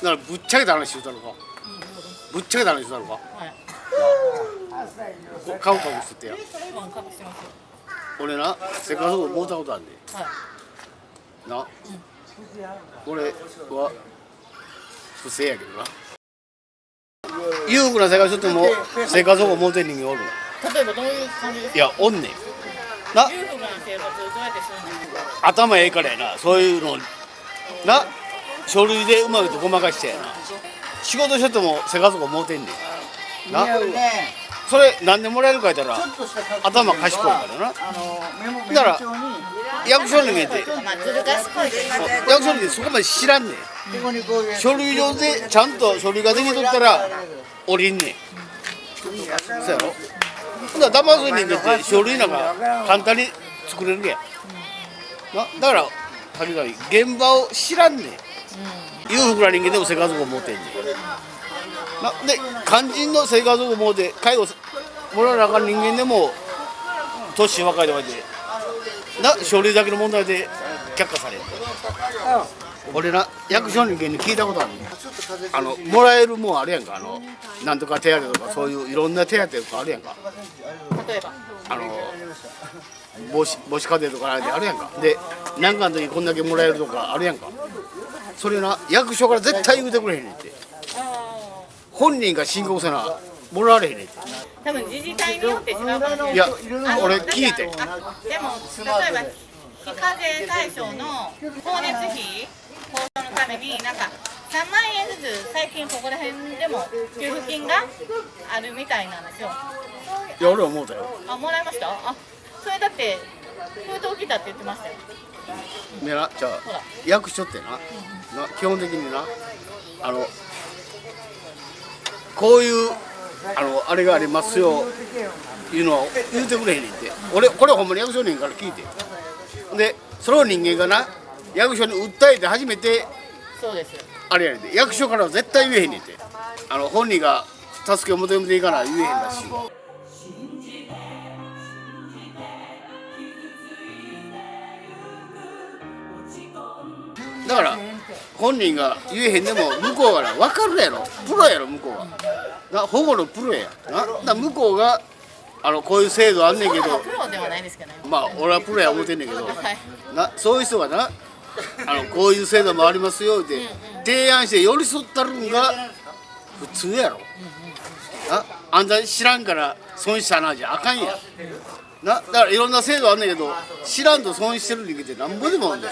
からぶっちゃけた話言うたのか。ぶっちゃけた話言うたのか。はい。顔隠してや。隠してますよ。俺な、せっかくもうたことあんねはい。ん。な。俺は不正やけどな。裕福な生活しとっても生活保護持ってん人間おる。例えばどういう感じですか。いや、おんねん。な、裕福な生活をどうやってするんですか。頭ええからやな、そういうの。な、書類でうまいことごまかしてやな。仕事しとっても生活保護持てんねん。な。それ何でもらえるか言ったら頭賢いからな。だから役所人間って役所人間そこまで知らんねん。書類上でちゃんと書類ができとったら降りんねん。そうやろ。だから騙す人間って書類なんか簡単に作れるやんな。だから限ら現場を知らんねん。裕福な人間でも生活保護持ってんねんな。で肝心の生活保護持って介護もらわなあかん人間でも年若いとかでな書類だけの問題で却下される。俺な役所人間に聞いたことあるねん。もらえるもんあるやんか。なんとか手当とかそういういろんな手当とかあるやんか。例えば母子家庭とかあるやんか。で何かの時こんだけもらえるとかあるやんか。それな役所から絶対言うてくれへんねんって。本人が申告せなもらわれへんねんって。多分自治体によって違うかもしれない。いや俺聞いて。でも例えば非課税対象の光熱費交渉のためになんか3万円ずつ最近ここら辺でも給付金があるみたいなんですよ。いや俺は思うたよ。あ、もらいました。あ、それだって封筒来たって言ってましたよ。でな、じゃあ役所ってな、基本的になこういうあれがありますよいうのは言うてくれへんねんって。俺これほんまに役所人から聞いて。でその人間がな役所に訴えて初めてそうです。あれやねんで。役所からは絶対言えへんねんって。本人が助けを求めていかな言えへんらしい。だから本人が言えへんでも向こうが分かるやろ。プロやろ向こうはな。保護のプロやな。だ向こうがこういう制度あんねんけど、プロではないですけどね。まあ俺はプロや思ってんねんけど、はい、なそういう人がなこういう制度もありますよって提案して寄り添ったるんが普通やろ。あんた知らんから損したなじゃあかんやな。だからいろんな制度あんねんけど知らんと損してる人間ってなんぼでもあんねん。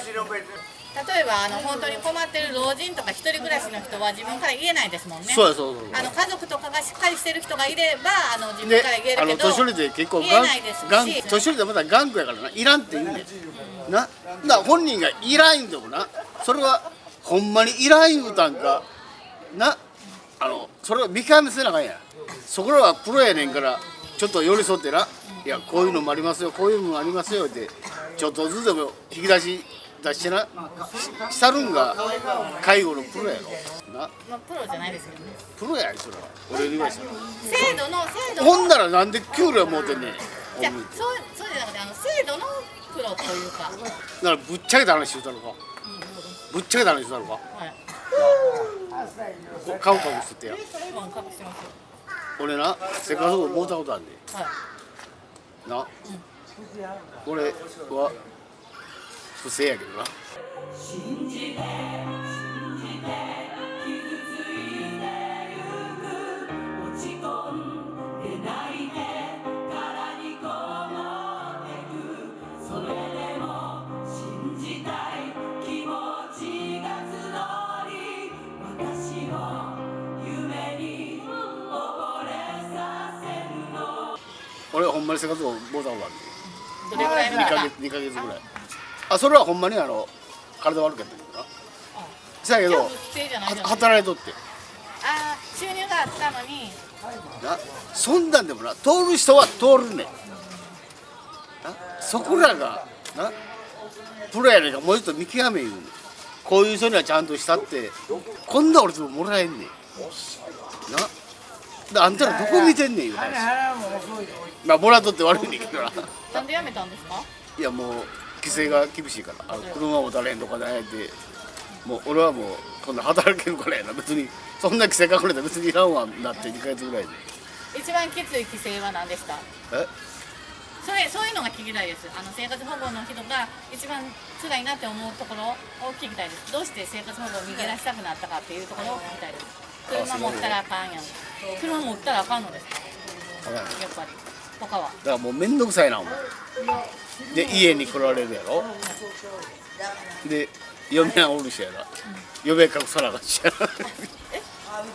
例えば本当に困ってる老人とか一人暮らしの人は自分から言えないですもんね。そうやそうそう。家族とかがしっかりしてる人がいれば自分から言えるけど、年寄りって結構言えないですし、年寄りってまた頑固やからないらんって言うねんな。だから本人がいらん言うてもなそれはほんまにいらん言うたんかな。それを見極めせなあかんや。そこらはプロやねんからちょっと寄り添ってな、いやこういうのもありますよこういうのもありますよってちょっとずつでも引き出してなしたるんが介護のプロやろな。まあ、プロじゃないですけどね。プロやんそれは俺に言わしたら。制度ほんならなんで給料持ってんねん。じゃあそうじゃなくて制度のプロというか。だからぶっちゃけた話言うたのか。ぶっちゃけた話言うたのか。はい。顔隠してや。隠してますよ。俺なせっかくもうたことあんねはい。んな。俺は不正やけどな。俺ほんまに生活をもうたことあるねん。どれぐらいの間。 2ヶ月ぐらい。それはほんまに体悪かったけどな。そやけど働いとって。収入があったのにな。そんなんでもな通る人は通るねんな。そこらがなプロやねんからもうちょっと見極め言うねん。こういう人にはちゃんとしたってこんな俺でももらえんねんな。あんたらどこ見てんねんいう話。まあもらっとって悪いねんけどな。なんで辞めたんですか。いやもう規制が厳しいから車もたれへんとかでもう俺はもうこんな働けるからやな。別にそんな規制かかれたら別にいらんわなって2ヶ月ぐらいで。一番きつい規制は何でした？えそういうのが聞きたいです。生活保護の人が一番辛いなって思うところを聞きたいです。どうして生活保護を逃げ出したくなったかっていうところを聞きたいです。車持ったらあかんやん。車持ったらあかんのですか？やっぱり他は。だからもうめんどくさいなもん。で家に来られるやろ。で嫁はおるしやな。嫁隠さなあかんしやな。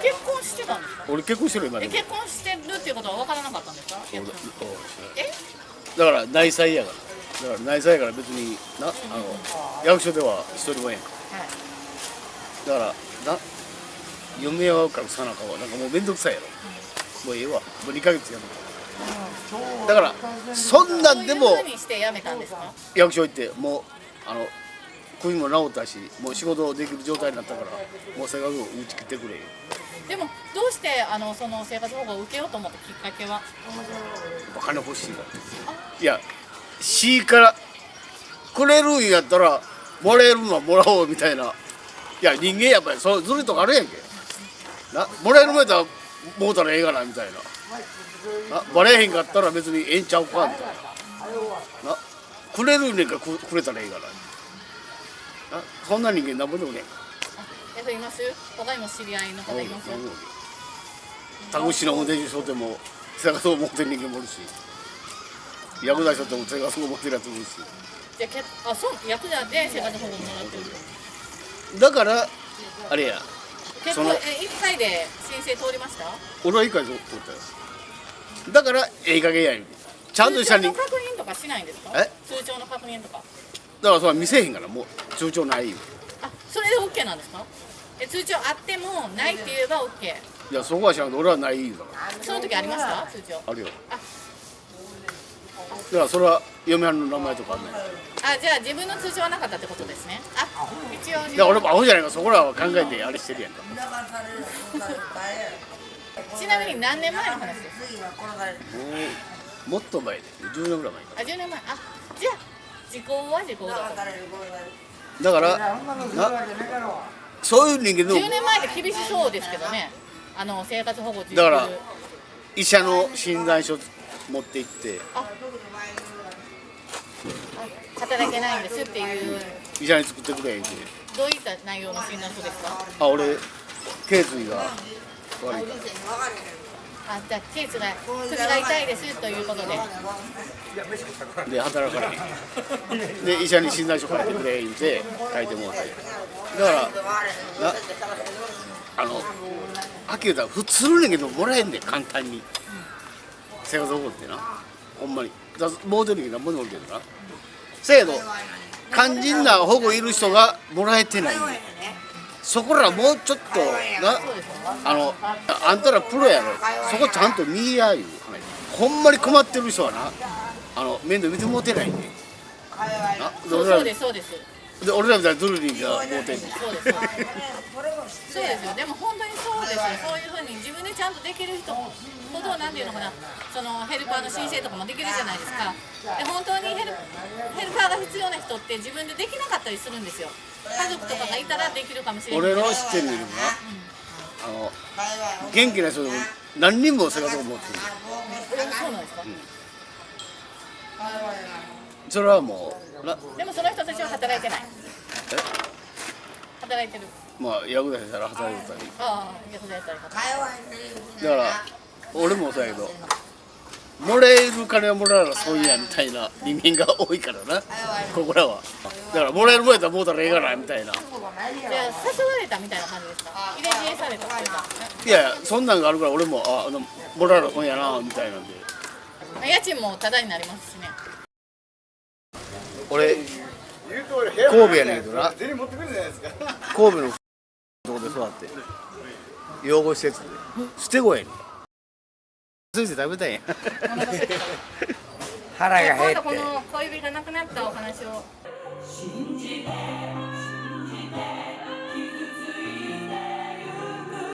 結婚してたんですか？俺結婚してる今でも。結婚してるっていうことは分からなかったんですか？だから内妻やから。だから内妻やから別にな役所では一人もええんか。だからな嫁は隠さなあかんわ。なんかもうめんどくさいやろ。もうええわ。もう2ヶ月やる。だからそんなんでもそういうふうにして辞めたんですか？役所行ってもう首も治ったしもう仕事できる状態になったからもう生活を打ち切ってくれよ。でもどうしてその生活保護を受けようと思ったきっかけは？お金欲しいから。いや市からくれるんやったらもらえるのはもらおうみたいな。いや人間やっぱりそうずるいとこあるやんけな。もらえるもんやったらもうたらええがなみたいな。バレへんかったら別にええんちゃうかみたいな。くれるねんかくれたらええがな。そんな人間なんぼでもね。います？他にも知り合いの方います？タクシーの運転手しとっても生活を持ってる人間もおるし、ヤクザしとっても生活を持ってるやつもおるし。じゃあそうヤクザで生活保護もらってる。だからあれや。結構1回で申請通りました？俺は1回通ったよ。だからええ加減やん。ちゃんとしたに。通帳の確認とかしないんですか？通帳の確認とか。だからそれは見せへんからもう通帳ないよ。それで OK なんですか？通帳あってもないって言えば OK。いやそこは知らんけど俺はないよだから。その時ありました？通帳。あるよ。だからそれは嫁はんの名前とかあんねん。じゃあ自分の通帳はなかったってことですね。一応。いや俺もアホじゃないかそこらは考えてあれしてるやんか。ちなみに何年前の話ですか？もっと前で10年ぐらい前か。10年前。じゃあ時効は時効だと。だからそういう人間でも10年前って厳しそうですけどね。生活保護受給。だから医者の診断書持って行って働けないんですっていう医者に作ってくれって。どういった内容の診断書ですか？俺頸椎が悪いから。じゃあケースが首が痛いですということで働かれへんで医者に診断書書いてくれ言うて書いてもらってだからはっきり言ったら普通の人間でももらえんねん簡単に、生活保護ってなほんまにもうてる人なんぼでもおるけどな。せやけど肝心な保護いる人がもらえてないねん。そこらもうちょっとなあんたらプロやろそこちゃんと見やいう話。ほんまに困ってる人はな面倒見てもうてないねん。そうですそうです。で俺らみたいなドルリンがもうてんねん。そうですよ。でも本当にそうですよ。そういうふうに自分でちゃんとできる人ほどなんていうのかな、そのヘルパーの申請とかもできるじゃないですか。で本当にヘルパーが必要な人って自分でできなかったりするんですよ。家族とかがいたらできるかもしれない。俺の知ってるのにな、元気な人でも何人も生活を持ってる。そうなんですか？それはもうでもその人たちは働いてない。働いてる。まあヤクザやったら働いてたり。ヤクザやったりとか。だから俺もそうやけどもらえる金はもらうらそういやみたいな人間が多いからなここらは。だからもらえるもんやったらもうたらええがなみたいな。じゃあ誘われたみたいな感じですか？入れ知恵されたっていうか。いやいやそんなんがあるから俺ももらえるもんやなみたいなんで。家賃もタダになりますしね。俺神戸やねんけどな、神戸のとこで育って養護施設で捨て子やねん。ついて食べたいんや腹が減って。今度この小指がなくなったお話を。信じて信じて